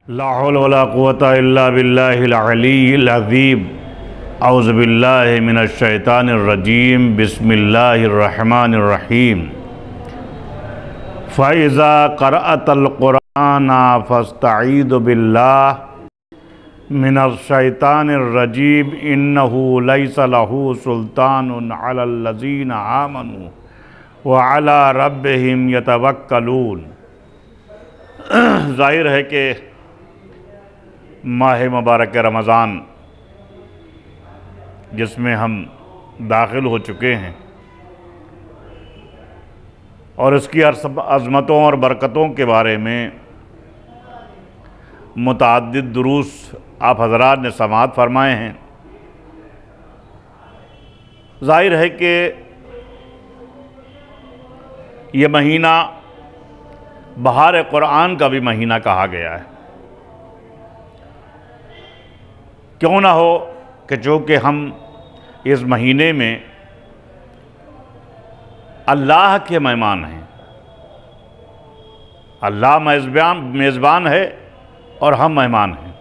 ला हौला वला कुव्वता इल्ला बिल्लाहिल अलिय्यिल अज़ीम। औज़ु बिल्लाहि मिनश शैतानिर रजीम। बिस्मिल्लाहिर रहमानिर रहीम। फ़इज़ा क़रअतल क़ुरआना फ़स्तईज़ बिल्लाहि मिनश शैतानिर रजीम। इन्नहु लैसा लहू सुल्तानुन अलल लज़ीना आमनू व अला रब्बिहिम यतवक्कलून। ज़ाहिर है कि माह मुबारक रमज़ान जिसमें हम दाखिल हो चुके हैं और इसकी अज़मतों और बरकतों के बारे में मुतअद्दिद दुरूस आप हज़रात ने समाअत फरमाए हैं। ज़ाहिर है कि ये महीना बहार कुरान का भी महीना कहा गया है। क्यों ना हो कि चूँकि हम इस महीने में अल्लाह के मेहमान हैं, अल्लाह मेज़बान है और हम मेहमान हैं।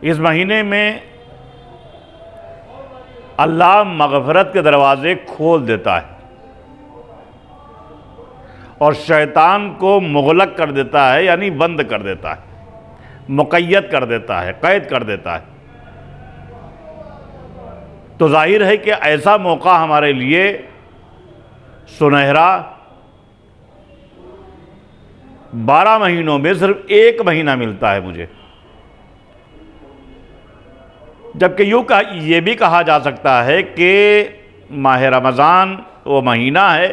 इस महीने में अल्लाह मग़फ़िरत के दरवाज़े खोल देता है और शैतान को मुग़लक़ कर देता है, यानी बंद कर देता है, मुक़य्यद कर देता है, क़ैद कर देता है। तो ज़ाहिर है कि ऐसा मौका हमारे लिए सुनहरा 12 महीनों में सिर्फ एक महीना मिलता है मुझे। जबकि ये भी कहा जा सकता है कि माह रमज़ान वो महीना है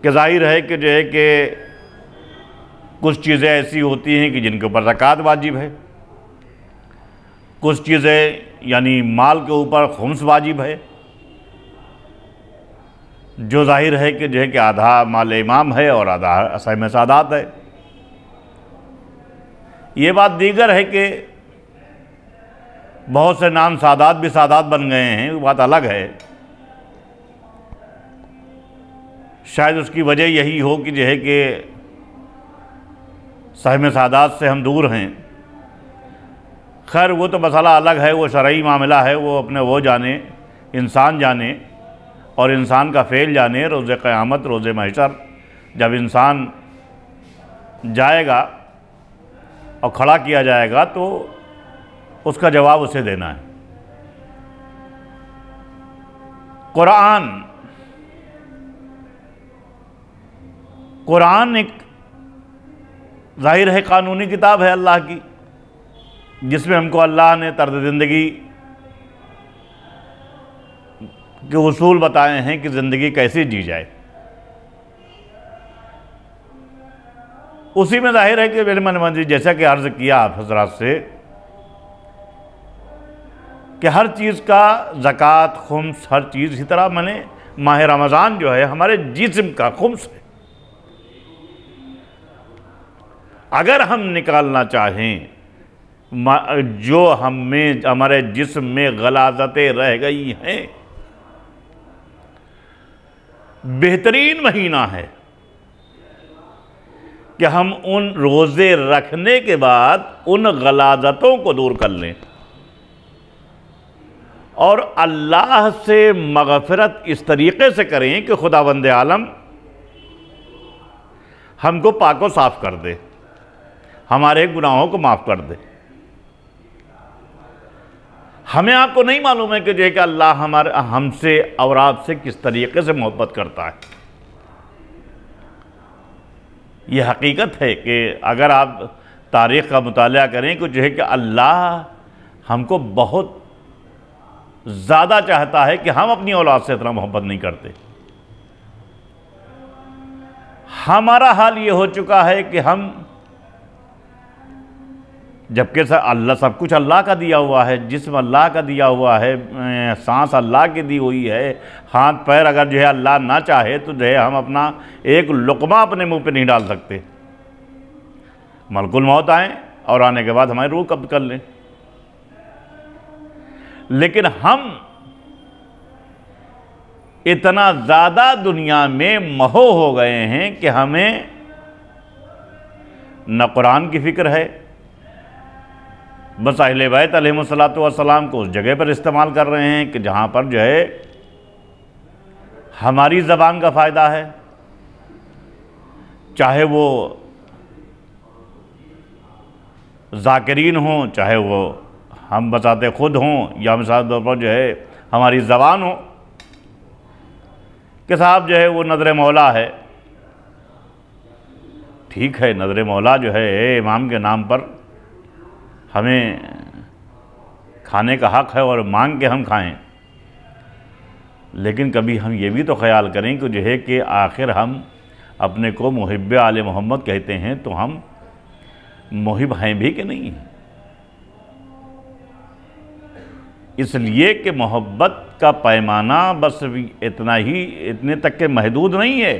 कि ज़ाहिर है कि जो है कि कुछ चीज़ें ऐसी होती हैं कि जिनके ऊपर ज़कात वाजिब है, कुछ चीज़ें यानी माल के ऊपर खुम्स वाजिब है, जो ज़ाहिर है कि जो है कि आधा माल इमाम है और आधा असहम सादात है। ये बात दीगर है कि बहुत से नाम सादात भी सादात बन गए हैं, वो बात अलग है। शायद उसकी वजह यही हो कि जो है कि सहम सादात से हम दूर हैं। खैर वो तो मसला अलग है, वो शरई मामला है, वो अपने वो जाने, इंसान जाने और इंसान का फ़ेल जाने। रोज़े क़यामत, रोज़े महशर जब इंसान जाएगा और खड़ा किया जाएगा तो उसका जवाब उसे देना है। कुरान एक ज़ाहिर है कानूनी किताब है अल्लाह की, जिसमें हमको अल्लाह ने तर्ज़ ज़िंदगी के उसूल बताए हैं कि ज़िंदगी कैसे जी जाए। उसी में ज़ाहिर है कि मेरे मन जैसा कि अर्ज़ किया आप हज़रात से कि हर चीज़ का ज़कात, खुम्स, हर चीज़ इसी तरह मैंने माह रमज़ान जो है हमारे जिस्म का खुम्स है। अगर हम निकालना चाहें जो हमें हमारे जिस्म में गलाज़तें रह गई हैं, बेहतरीन महीना है कि हम उन रोज़े रखने के बाद उन गलाज़तों को दूर कर लें और अल्लाह से मग़फ़िरत इस तरीक़े से करें कि खुदावंद आलम हमको पाक व साफ़ कर दे, हमारे गुनाहों को माफ़ कर दे। हमें आपको नहीं मालूम है कि जो है कि अल्लाह हमसे और आपसे किस तरीक़े से मोहब्बत करता है। ये हकीकत है कि अगर आप तारीख़ का मुताला करें कि जो है कि अल्लाह हमको बहुत ज़्यादा चाहता है कि हम अपनी औलाद से इतना मोहब्बत नहीं करते। हमारा हाल ये हो चुका है कि हम जबकि अल्लाह सब कुछ अल्लाह का दिया हुआ है, जिस्म अल्लाह का दिया हुआ है, सांस अल्लाह की दी हुई है, हाथ पैर अगर जो है अल्लाह ना चाहे तो जो है हम अपना एक लुक़मा अपने मुंह पे नहीं डाल सकते। मलकुल मौत आए और आने के बाद हमारी रूह कब्ज़ कर लें। लेकिन हम इतना ज़्यादा दुनिया में मोह हो गए हैं कि हमें न कुरान की फ़िक्र है, बस अहले बैत अलैहिमुस्सलातु वस्सलाम को उस जगह पर इस्तेमाल कर रहे हैं कि जहाँ पर जो है हमारी ज़बान का फ़ायदा है, चाहे वो ज़ाकिरीन हों, चाहे वो हम बताते ख़ुद हों, या मिसाल तौर पर जो है हमारी ज़बान हो कि साहब जो है वो नज़र मौला है। ठीक है, नज़र मौला जो है इमाम के नाम पर हमें खाने का हक़ है और मांग के हम खाएं, लेकिन कभी हम ये भी तो ख्याल करें कि जो है कि आखिर हम अपने को मुहिब्बे आले मोहम्मद कहते हैं, तो हम मुहिब हैं भी कि नहीं हैं। इसलिए कि मोहब्बत का पैमाना बस इतने तक के महदूद नहीं है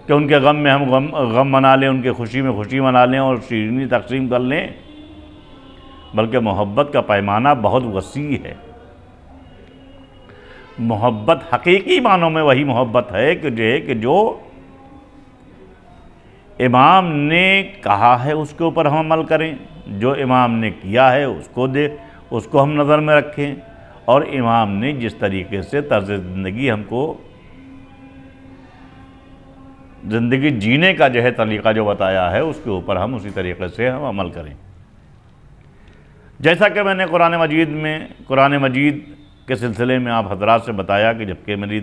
कि उनके गम में हम गम मना लें, उनके खुशी में खुशी मना लें और शीरनी तकसीम कर लें, बल्कि मोहब्बत का पैमाना बहुत वसी है। मोहब्बत हकीकी मानों में वही मोहब्बत है कि जो इमाम ने कहा है उसके ऊपर हम अमल करें, जो इमाम ने किया है उसको हम नज़र में रखें, और इमाम ने जिस तरीके से तर्ज़ ज़िंदगी हमको ज़िंदगी जीने का जो है तरीक़ा जो बताया है उसके ऊपर हम उसी तरीक़े से हम अमल करें। जैसा कि मैंने कुरान मजीद के सिलसिले में आप हज़रात से बताया कि जबकि मेरी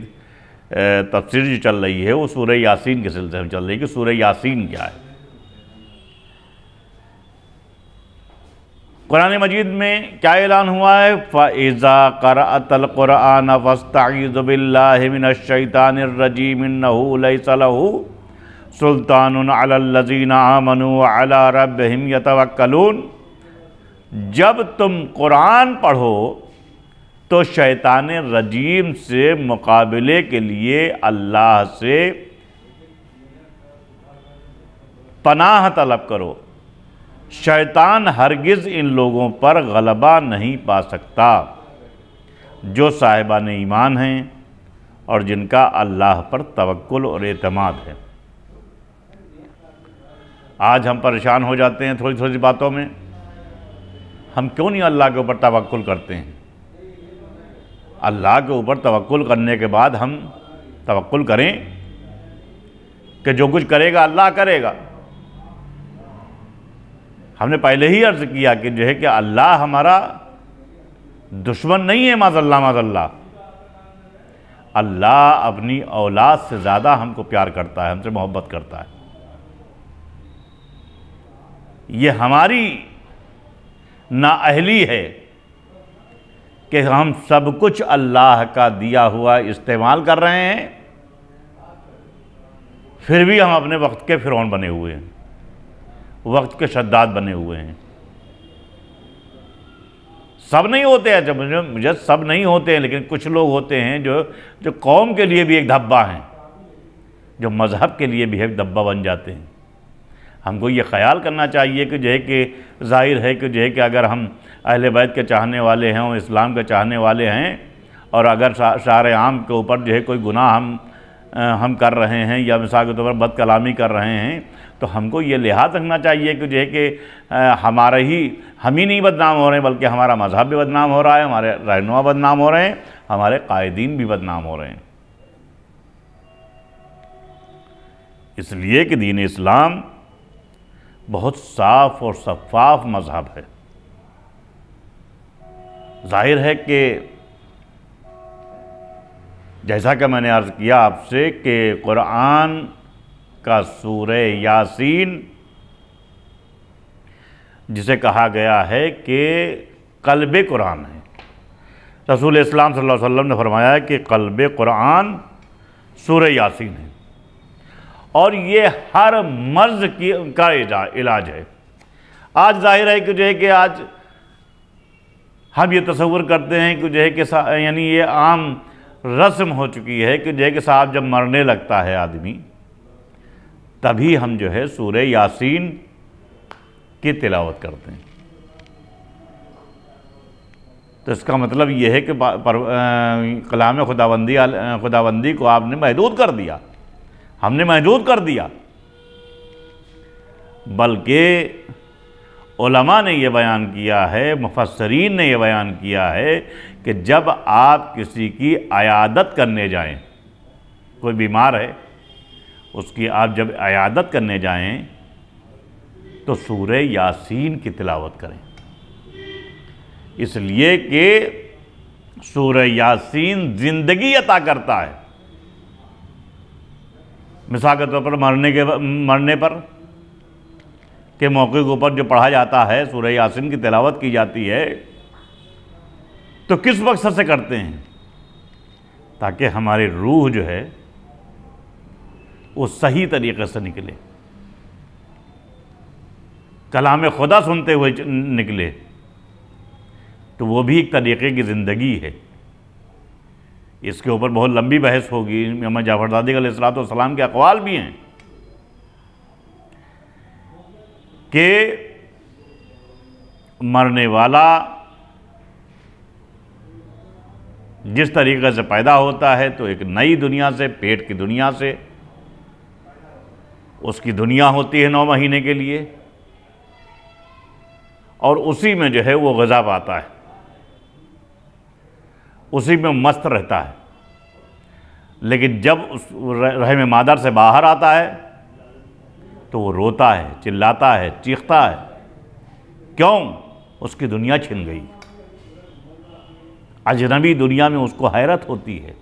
तफसीर जो चल रही है वो सूरह यासीन के सिलसिले में चल रही है कि सूरह यासीन क्या है। कुरान मजीद में क्या ऐलान हुआ है, फ़इज़ा क़रअतल क़ुरआन फ़स्तईज़ बिल्लाहि मिनश शैतानिर रजीम इन्नहु लैसा लहू सुल्तानुन अलल्लज़ीना आमनू व अला रब्बिहिम यतवक्कलून। जब तुम कुरान पढ़ो तो शैतान रजीम से मुकाबले के लिए अल्लाह से पनाह तलब करो। शैतान हरगिज़ इन लोगों पर गलबा नहीं पा सकता जो साहिबान ईमान हैं और जिनका अल्लाह पर तवक्कुल और एतमाद है। आज हम परेशान हो जाते हैं थोड़ी थोड़ी बातों में, हम क्यों नहीं अल्लाह के ऊपर तवक्कुल करते हैं। अल्लाह के ऊपर तवक्कुल करने के बाद हम तवक्कुल करें कि जो कुछ करेगा अल्लाह करेगा। हमने पहले ही अर्ज़ किया कि जो है कि अल्लाह हमारा दुश्मन नहीं है, माज़अल्लाह। अल्लाह अपनी औलाद से ज़्यादा हमको प्यार करता है, हमसे मोहब्बत करता है। ये हमारी नाअहली है कि हम सब कुछ अल्लाह का दिया हुआ इस्तेमाल कर रहे हैं, फिर भी हम अपने वक्त के फ़िरौन बने हुए हैं, वक्त के शद्दाद बने हुए हैं। सब नहीं होते हैं, जब मुझे सब नहीं होते हैं, लेकिन कुछ लोग होते हैं जो कौम के लिए भी एक धब्बा हैं, जो मज़हब के लिए भी एक धब्बा बन जाते हैं। हमको ये ख्याल करना चाहिए कि जो है कि ज़ाहिर है कि जो है कि अगर हम अहले बैत के चाहने वाले हैं और इस्लाम के चाहने वाले हैं, और अगर शार आम के ऊपर जो है कोई गुनाह हम कर रहे हैं या मिसाल के तौर पर बदकलामी कर रहे हैं, तो हमको ये लिहाज रखना चाहिए कि जो है कि हम ही नहीं बदनाम हो रहे हैं, बल्कि हमारा मज़हब भी बदनाम हो रहा है, हमारे रहनुमा बदनाम हो रहे हैं, हमारे कायदीन भी बदनाम हो रहे हैं। इसलिए कि दीन इस्लाम बहुत साफ़ और शफ़ाफ़ मज़हब है। ज़ाहिर है कि जैसा कि मैंने अर्ज़ किया आपसे कि कुरान का सूरह यासीन जिसे कहा गया है कि क़ल्ब कुरान है। रसूल इस्लाम सल्लल्लाहु अलैहि वसल्लम ने फरमाया कि क़ल्ब कुरान सूरह यासीन है, और ये हर मर्ज़ का इलाज है। आज ज़ाहिर है कि जो है कि आज हम ये तसव्वुर करते हैं कि जो है कि यानी ये आम रस्म हो चुकी है कि जो है कि साहब जब मरने लगता है आदमी, तभी हम जो है सूरह यासीन की तिलावत करते हैं। तो इसका मतलब ये है कि कलाम खुदाबंदी को आपने महदूद कर दिया, हमने महदूद कर दिया। बल्कि उलमा ने यह बयान किया है, मुफस्सरीन ने यह बयान किया है कि जब आप किसी की अयादत करने जाएं, कोई बीमार है उसकी आप जब अयादत करने जाएं तो सूरह यासीन की तिलावत करें, इसलिए कि सूरह यासीन ज़िंदगी अता करता है। मिसाल के तौर पर मरने पर के मौके के ऊपर जो पढ़ा जाता है, सूरह यासीन की तिलावत की जाती है, तो किस मकसद से करते हैं? ताकि हमारी रूह जो है वो सही तरीके से निकले, कलाम खुदा सुनते हुए निकले, तो वो भी एक तरीक़े की ज़िंदगी है। इसके ऊपर बहुत लंबी बहस होगी। इमाम जाफ़र सादिक़ अलैहिस्सलाम के अक़वाल भी हैं कि मरने वाला जिस तरीक़े से पैदा होता है तो एक नई दुनिया से, पेट की दुनिया से, उसकी दुनिया होती है 9 महीने के लिए, और उसी में जो है वो ग़िज़ा पाता है, उसी में मस्त रहता है। लेकिन जब उस रहम मादर से बाहर आता है तो वो रोता है, चिल्लाता है, चीखता है। क्यों? उसकी दुनिया छिन गई। अजनबी दुनिया में उसको हैरत होती है।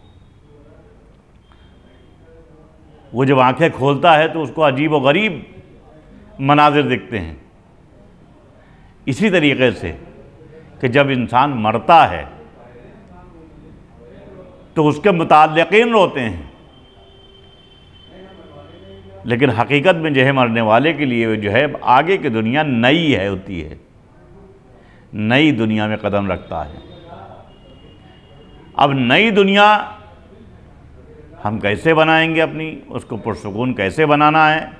वो जब आंखें खोलता है तो उसको अजीब व गरीब मनाजिर दिखते हैं। इसी तरीके से कि जब इंसान मरता है तो उसके मुताल्लिक़ीन रोते हैं, लेकिन हकीकत में जो है मरने वाले के लिए जो है आगे की दुनिया नई है होती है, नई दुनिया में कदम रखता है। अब नई दुनिया हम कैसे बनाएंगे, अपनी उसको पुरसुकून कैसे बनाना है,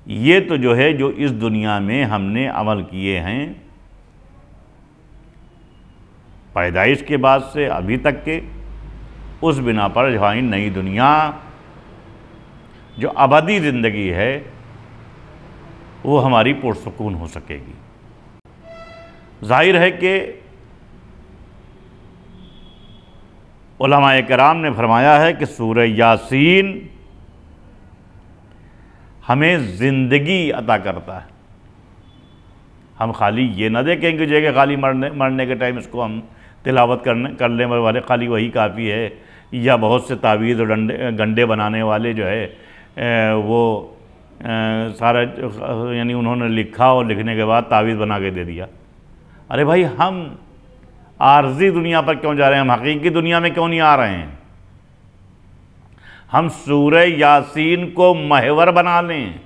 ये तो जो है जो इस दुनिया में हमने अमल किए हैं पैदाइश के बाद से अभी तक के, उस बिना पर जो नई दुनिया जो अबदी ज़िंदगी है वो हमारी पुरसुकून हो सकेगी। ज़ाहिर है कि उलमाए किराम ने फरमाया है कि सूरह यासीन हमें ज़िंदगी अता करता है। हम खाली ये ना देखें कि जगह खाली मरने के टाइम इसको हम तिलावत करने वाले खाली वही काफ़ी है, या बहुत से तावीज़ और गंडे बनाने वाले जो है वो सारा यानी उन्होंने लिखा और लिखने के बाद तावीज़ बना के दे दिया। अरे भाई, हम आर्जी दुनिया पर क्यों जा रहे हैं? हम हकीकी दुनिया में क्यों नहीं आ रहे हैं? हम सूरह यासीन को महवर बना लें।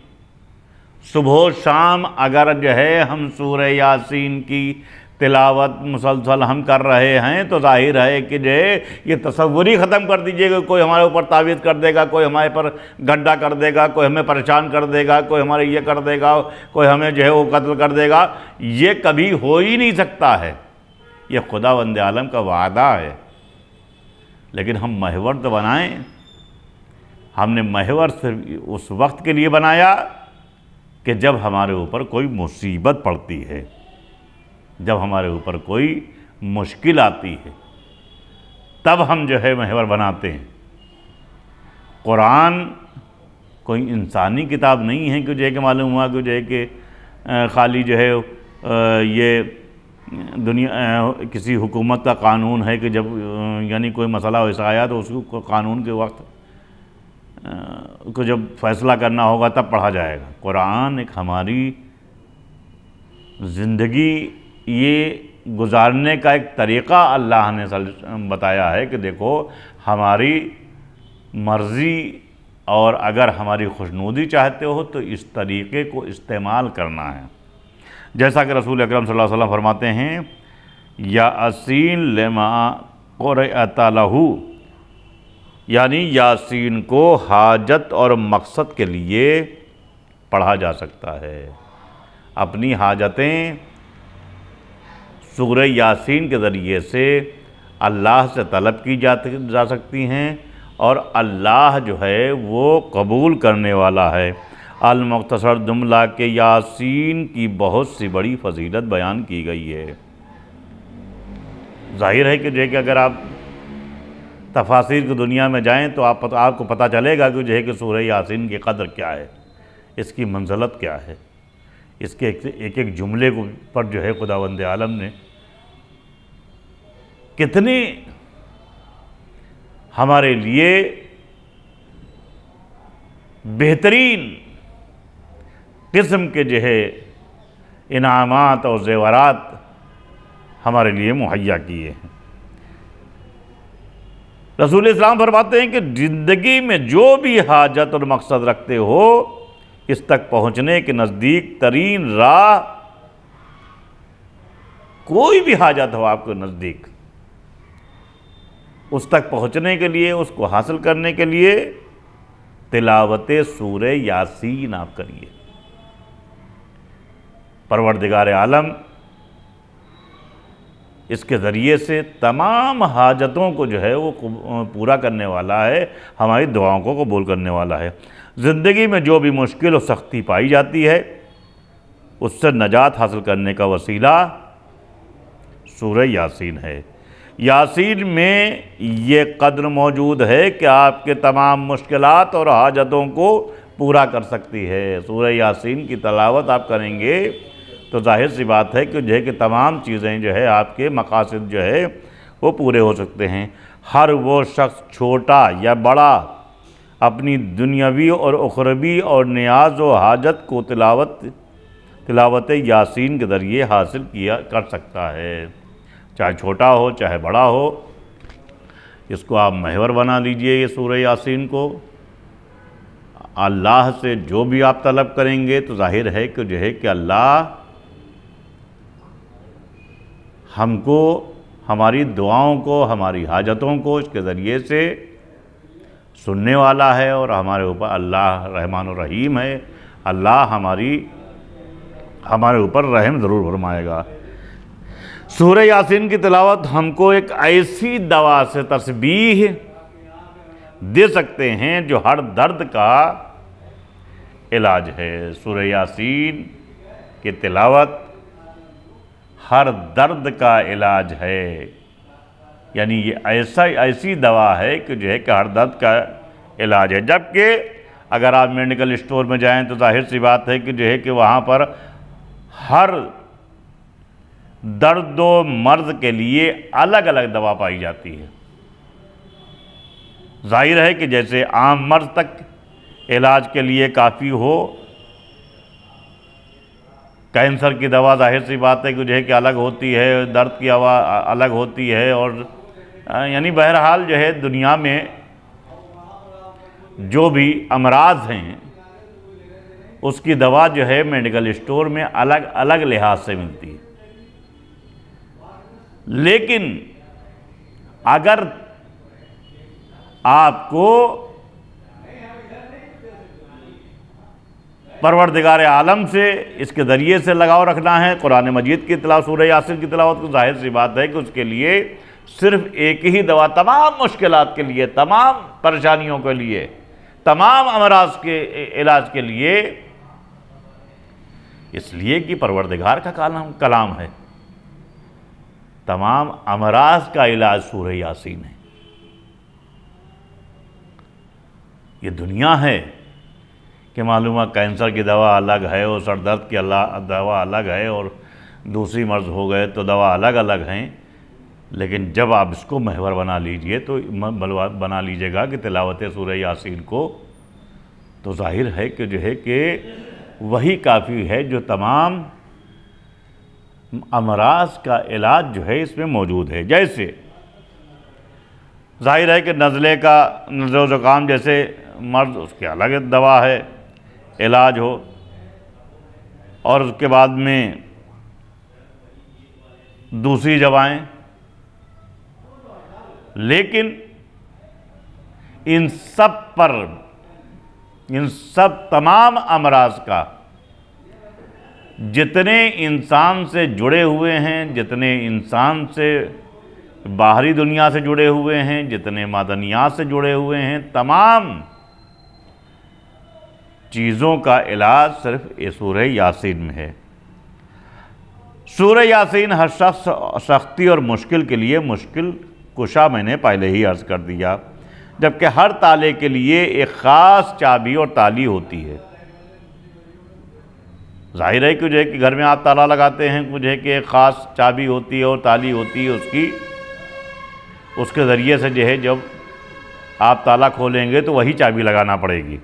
सुबह शाम अगर जो है हम सूरह यासीन की तिलावत मुसलसल हम कर रहे हैं तो जाहिर है कि जो है ये तसव्वुर ही ख़त्म कर दीजिएगा। कोई हमारे ऊपर तावीज़ कर देगा, कोई हमारे पर गड्ढा कर देगा, कोई हमें परेशान कर देगा, कोई हमारे ये कर देगा, कोई हमें जो है वो कत्ल कर देगा। ये कभी हो ही नहीं सकता है। ये खुदावंद आलम का वादा है। लेकिन हम महवर तो बनाएं। हमने महवर सिर्फ उस वक्त के लिए बनाया कि जब हमारे ऊपर कोई मुसीबत पड़ती है, जब हमारे ऊपर कोई मुश्किल आती है, तब हम जो है महवर बनाते हैं। कुरान कोई इंसानी किताब नहीं है कि जो है कि मालूम हुआ कि जो है कि खाली जो है ये दुनिया किसी हुकूमत का कानून है कि जब यानी कोई मसला वैसा आया तो उसको कानून के वक्त को जब फ़ैसला करना होगा तब पढ़ा जाएगा। कुरान एक हमारी ज़िंदगी ये गुजारने का एक तरीक़ा अल्लाह ने बताया है कि देखो हमारी मर्ज़ी, और अगर हमारी खुशनुदी चाहते हो तो इस तरीक़े को इस्तेमाल करना है। जैसा कि रसूल अकरम सल्लल्लाहु अलैहि वसल्लम फरमाते हैं, यासीन लिमा क़ुरिअत लहू, यानी यासीन को हाजत और मकसद के लिए पढ़ा जा सकता है। अपनी हाजतें सूरह यासीन के ज़रिए से अल्लाह से तलब की जा सकती हैं, और अल्लाह जो है वो कबूल करने वाला है। अल मुख्तसर जुमला के यासीन की बहुत सी बड़ी फजीलत बयान की गई है। जाहिर है कि जो है कि अगर आप तफासिर की दुनिया में जाएं तो आपको पता चलेगा कि जो है कि सूरह यासीन की कदर क्या है, इसकी मंज़लत क्या है, इसके एक एक जुमले को पर जो है खुदावंद आलम ने कितनी हमारे लिए बेहतरीन किस्म के जो है इनामात और ज़ेवरात हमारे लिए मुहैया किए हैं। रसूल इस्लाम फरमाते हैं कि ज़िंदगी में जो भी हाजत और मकसद रखते हो, इस तक पहुँचने के नज़दीक तरीन राह, कोई भी हाजत हो आपको नज़दीक, उस तक पहुँचने के लिए, उसको हासिल करने के लिए तिलावत सूरह यासीन आप करिए। परवरदिगार आलम इसके ज़रिए से तमाम हाजतों को जो है वो पूरा करने वाला है, हमारी दुआओं को कबूल करने वाला है। ज़िंदगी में जो भी मुश्किल और सख्ती पाई जाती है, उससे नजात हासिल करने का वसीला सूरह यासीन है। यासीन में ये कद्र मौजूद है कि आपके तमाम मुश्किलात और हाजतों को पूरा कर सकती है। सूरह यासीन की तिलावत आप करेंगे तो जाहिर सी बात है कि जो है कि तमाम चीज़ें जो है आपके मकासद जो है वो पूरे हो सकते हैं। हर वो शख्स छोटा या बड़ा अपनी दुनियावी और उखरवी और नियाज व हाजत को तिलावत यासीन के ज़रिए हासिल कर सकता है, चाहे छोटा हो चाहे बड़ा हो। इसको आप महवर बना लीजिए, ये सूरह यासीन को। अल्लाह से जो भी आप तलब करेंगे तो जाहिर है कि जो है कि अल्लाह हमको, हमारी दुआओं को, हमारी हाजतों को इसके ज़रिए से सुनने वाला है और हमारे ऊपर अल्लाह रहमान और रहीम है। अल्लाह हमारे ऊपर रहम ज़रूर फरमाएगा। सूरह यासीन की तिलावत हमको एक ऐसी दवा से तस्बीह दे सकते हैं जो हर दर्द का इलाज है। सूरह यासीन की तिलावत हर दर्द का इलाज है, यानी ये ऐसी दवा है कि जो है कि हर दर्द का इलाज है। जबकि अगर आप मेडिकल स्टोर में जाएं तो जाहिर सी बात है कि जो है कि वहाँ पर हर दर्द व मर्ज के लिए अलग अलग दवा पाई जाती है। जाहिर है कि जैसे आम मर्ज तक इलाज के लिए काफ़ी हो, कैंसर की दवा जाहिर सी बात है कि जो है कि अलग होती है, दर्द की दवा अलग होती है, और यानी बहरहाल जो है दुनिया में जो भी अमराज हैं उसकी दवा जो है मेडिकल स्टोर में अलग अलग लिहाज से मिलती है। लेकिन अगर आपको परवरदिगार आलम से इसके ज़रिए से लगाव रखना है, कुरान मजीद की तिलावत, सूरह यासीन की तिलावत, तो जाहिर सी बात है कि उसके लिए सिर्फ एक ही दवा तमाम मुश्किलात के लिए, तमाम परेशानियों के लिए, तमाम अमराज के इलाज के लिए, इसलिए कि परवरदिगार का कलाम है। तमाम अमराज का इलाज सूरह यासीन है। ये दुनिया है कि मालूम है कैंसर की दवा अलग है और सर दर्द की दवा अलग है और दूसरी मर्ज हो गए तो दवा अलग अलग हैं। लेकिन जब आप इसको महवर बना लीजिए तो बना लीजिएगा कि तिलावत सूरह यासीन को, तो जाहिर है कि जो है कि वही काफ़ी है जो तमाम अमराज का इलाज जो है इसमें मौजूद है। जैसे जाहिर है कि नज़ले ज़ुकाम जैसे मर्ज, उसकी अलग दवा है, इलाज हो, और उसके बाद में दूसरी दवाएं। लेकिन इन सब तमाम अमराज का जितने इंसान से जुड़े हुए हैं, जितने इंसान से बाहरी दुनिया से जुड़े हुए हैं, जितने मादनियात से जुड़े हुए हैं, तमाम चीज़ों का इलाज सिर्फ ये सूरह यासीन में है। सूरह यासीन हर शख्स सख्ती और मुश्किल के लिए मुश्किल कुशा मैंने पहले ही अर्ज़ कर दिया, जबकि हर ताले के लिए एक ख़ास चाबी और ताली होती है। जाहिर है कि जो है कि घर में आप ताला लगाते हैं, कुछ है कि एक ख़ास चाबी होती है और ताली होती है, उसके ज़रिए से जो है जब आप ताला खोलेंगे तो वही चाबी लगाना पड़ेगी।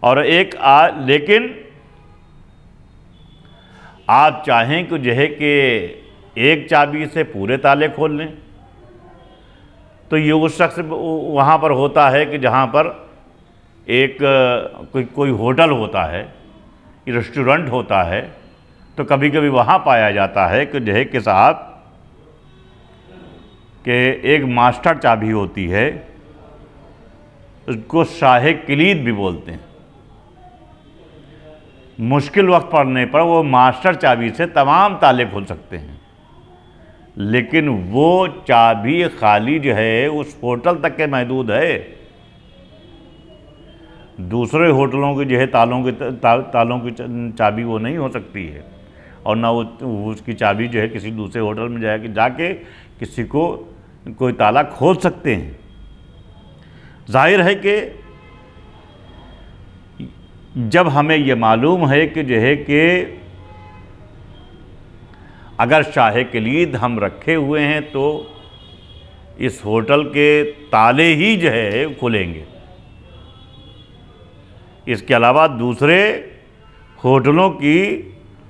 और लेकिन आप चाहें कि जो है कि एक चाबी से पूरे ताले खोल लें, तो ये उस शख्स वहाँ पर होता है कि जहाँ पर एक कोई होटल होता है, रेस्टोरेंट होता है, तो कभी कभी वहाँ पाया जाता है कि जो है कि साहब के एक मास्टर चाबी होती है, उसको शाहे किलीद भी बोलते हैं। मुश्किल वक्त पड़ने पर वो मास्टर चाबी से तमाम ताले खोल सकते हैं, लेकिन वो चाबी खाली जो है उस होटल तक के महदूद है। दूसरे होटलों के जो है तालों की चाबी वो नहीं हो सकती है, और ना वो उसकी चाबी जो है किसी दूसरे होटल में जाके किसी को कोई ताला खोल सकते हैं। जाहिर है कि जब हमें ये मालूम है कि जो है कि अगर शाहे किलीद हम रखे हुए हैं तो इस होटल के ताले ही जो है खुलेंगे, इसके अलावा दूसरे होटलों की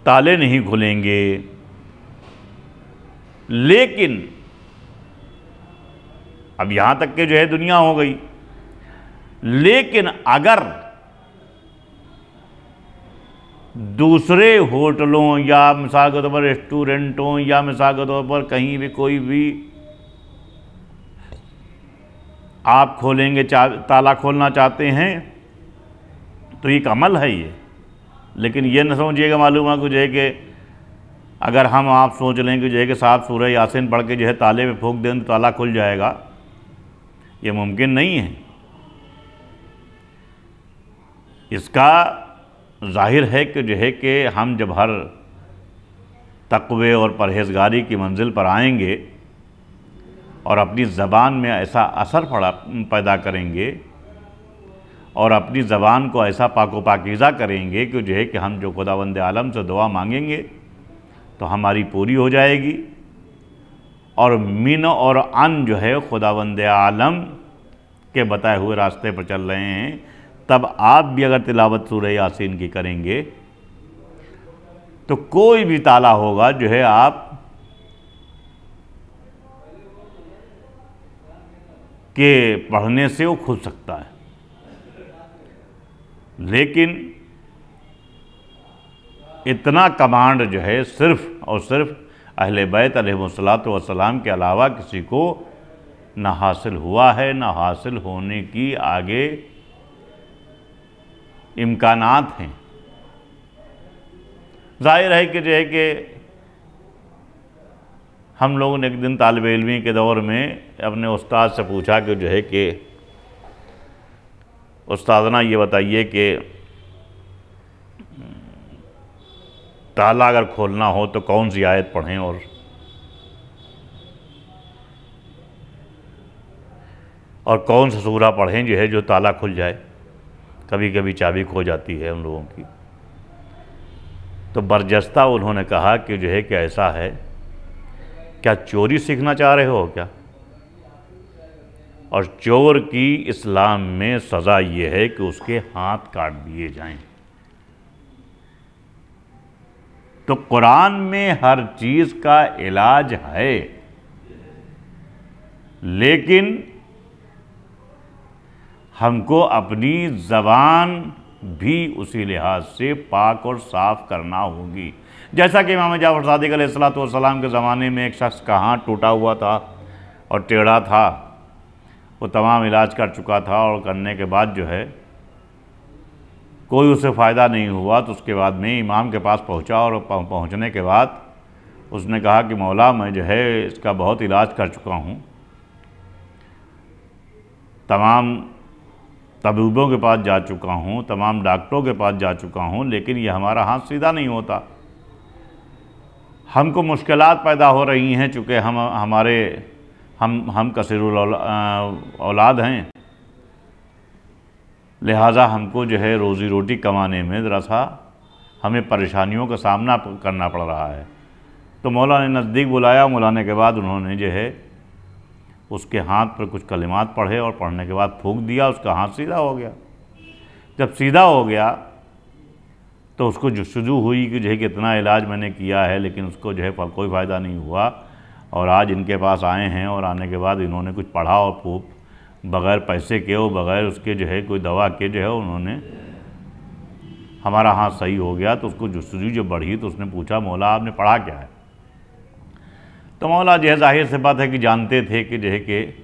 ताले नहीं खुलेंगे। लेकिन अब यहाँ तक के जो है दुनिया हो गई, लेकिन अगर दूसरे होटलों या मिसाल के तौर पर रेस्टोरेंटों या मिसाल के तौर पर कहीं भी कोई भी आप खोलेंगे, ताला खोलना चाहते हैं तो एक अमल है ये। लेकिन ये न समझिएगा मालूम है कि जो है कि अगर हम आप सोच लें कि जो है कि साहब सूरह यासीन पढ़ के जो है ताले पे फूंक दें तो ताला खुल जाएगा, ये मुमकिन नहीं है। इसका ज़ाहिर है कि जो है कि हम जब हर तक़वे और परहेज़गारी की मंजिल पर आएंगे और अपनी ज़बान में ऐसा असर पैदा करेंगे और अपनी ज़बान को ऐसा पाको पाकीज़ा करेंगे कि जो है कि हम जो खुदावंद आलम से दुआ मांगेंगे तो हमारी पूरी हो जाएगी, और मिन और अन जो है खुदावंद आलम के बताए हुए रास्ते पर चल रहे हैं। तब आप भी अगर तिलावत सूरह यासीन की करेंगे तो कोई भी ताला होगा जो है आप के पढ़ने से वो खुल सकता है। लेकिन इतना कमांड जो है सिर्फ़ और सिर्फ अहले बैत अलैहिमुस्सलातु वस्सलाम के अलावा किसी को ना हासिल हुआ है, ना हासिल होने की आगे इम्कानात हैं। ज़ाहिर है कि जो है कि हम लोगों ने एक दिन तालिब इल्मी के दौर में अपने उस्ताद से पूछा कि जो है कि उस्तादना ये बताइए कि ताला अगर खोलना हो तो कौन सी आयत पढ़ें और कौन सा सूरा पढ़ें जो है जो ताला खुल जाए। कभी कभी चाबी खो जाती है हम लोगों की। तो बरजस्ता उन्होंने कहा कि जो है कि ऐसा है, क्या चोरी सीखना चाह रहे हो क्या? और चोर की इस्लाम में सज़ा ये है कि उसके हाथ काट दिए जाएं। तो कुरान में हर चीज़ का इलाज है, लेकिन हमको अपनी ज़बान भी उसी लिहाज से पाक और साफ़ करना होगी। जैसा कि इमाम जाफ़र सादिक़ अलैहिस्सलातु वस्सलाम के ज़माने में एक शख्स का हाथ टूटा हुआ था और टेढ़ा था, वो तमाम इलाज कर चुका था और करने के बाद जो है कोई उसे फ़ायदा नहीं हुआ। तो उसके बाद में इमाम के पास पहुंचा और पहुंचने के बाद उसने कहा कि मौला मैं जो है इसका बहुत इलाज कर चुका हूं, तमाम तबीबों के पास जा चुका हूँ, तमाम डॉक्टरों के पास जा चुका हूँ, लेकिन ये हमारा हाथ सीधा नहीं होता। हमको मुश्किलात पैदा हो रही हैं, चूँकि हम कसीरुल औलाद हैं, लिहाजा हमको जो है रोज़ी रोटी कमाने में ज़रा सा हमें परेशानियों का सामना करना पड़ रहा है। तो मौला ने नज़दीक बुलाया, बुलाने के बाद उन्होंने जो है उसके हाथ पर कुछ कलिमात पढ़े और पढ़ने के बाद फूंक दिया, उसका हाथ सीधा हो गया। जब सीधा हो गया तो उसको जुस्तजू हुई कि जो है कितना इलाज मैंने किया है, लेकिन उसको जो है कोई फ़ायदा नहीं हुआ। और आज इनके पास आए हैं और आने के बाद इन्होंने कुछ पढ़ा और फूक बग़ैर पैसे के और बग़ैर उसके जो है कोई दवा के जो है उन्होंने हमारा हाथ सही हो गया। तो उसको जुस्तजू जब बढ़ी तो उसने पूछा, मौला आपने पढ़ा क्या है? तो मौला जो है ज़ाहिर से बात है कि जानते थे कि जो है कि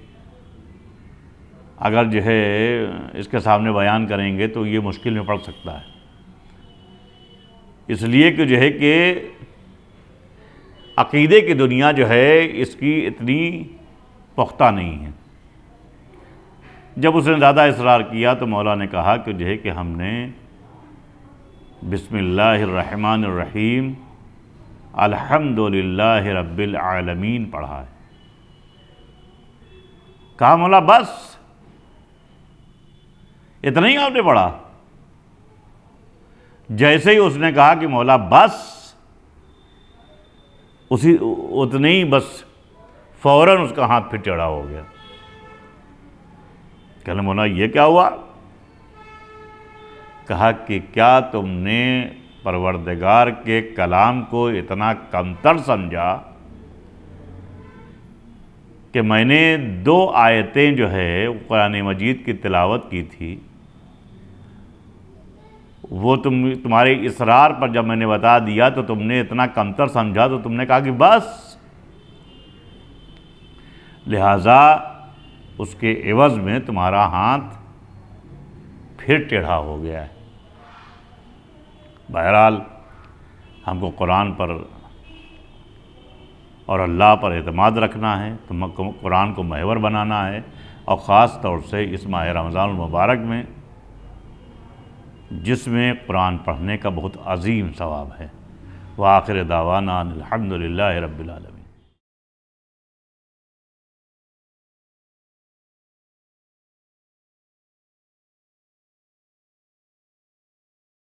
अगर जो है इसके सामने बयान करेंगे तो ये मुश्किल में पड़ सकता है, इसलिए कि जो है कि अक़ीदे की दुनिया जो है इसकी इतनी पुख्ता नहीं है। जब उसने ज़्यादा इसरार किया तो मौला ने कहा कि जो है कि हमने बिस्मिल्लाहिर्रहमानिर्रहीम अल्हम्दुलिल्लाहि रब्बिल आलमीन पढ़ा है। कहा मौला बस इतना ही आपने पढ़ा? जैसे ही उसने कहा कि मौला बस, उतने ही बस फ़ौरन उसका हाथ फिर टेढ़ा हो गया। कहने मौला ये क्या हुआ? कहा कि क्या तुमने परवरदिगार के कलाम को इतना कमतर समझा कि मैंने 2 आयतें जो है कुरान मजीद की तिलावत की थी, वो तुम्हारे इसरार पर जब मैंने बता दिया तो तुमने इतना कमतर समझा, तो तुमने कहा कि बस, लिहाजा उसके एवज़ में तुम्हारा हाथ फिर टेढ़ा हो गया है। बहरहाल हमको कुरान पर और अल्लाह पर एतमाद रखना है, तुमको कुरान को महवर बनाना है, और ख़ास तौर से इस माह रमज़ान मुबारक में जिसमें कुरान पढ़ने का बहुत अजीम सवाब है। व आखिर दावाना अल्हम्दुलिल्लाहि रब्बिल आलमीन।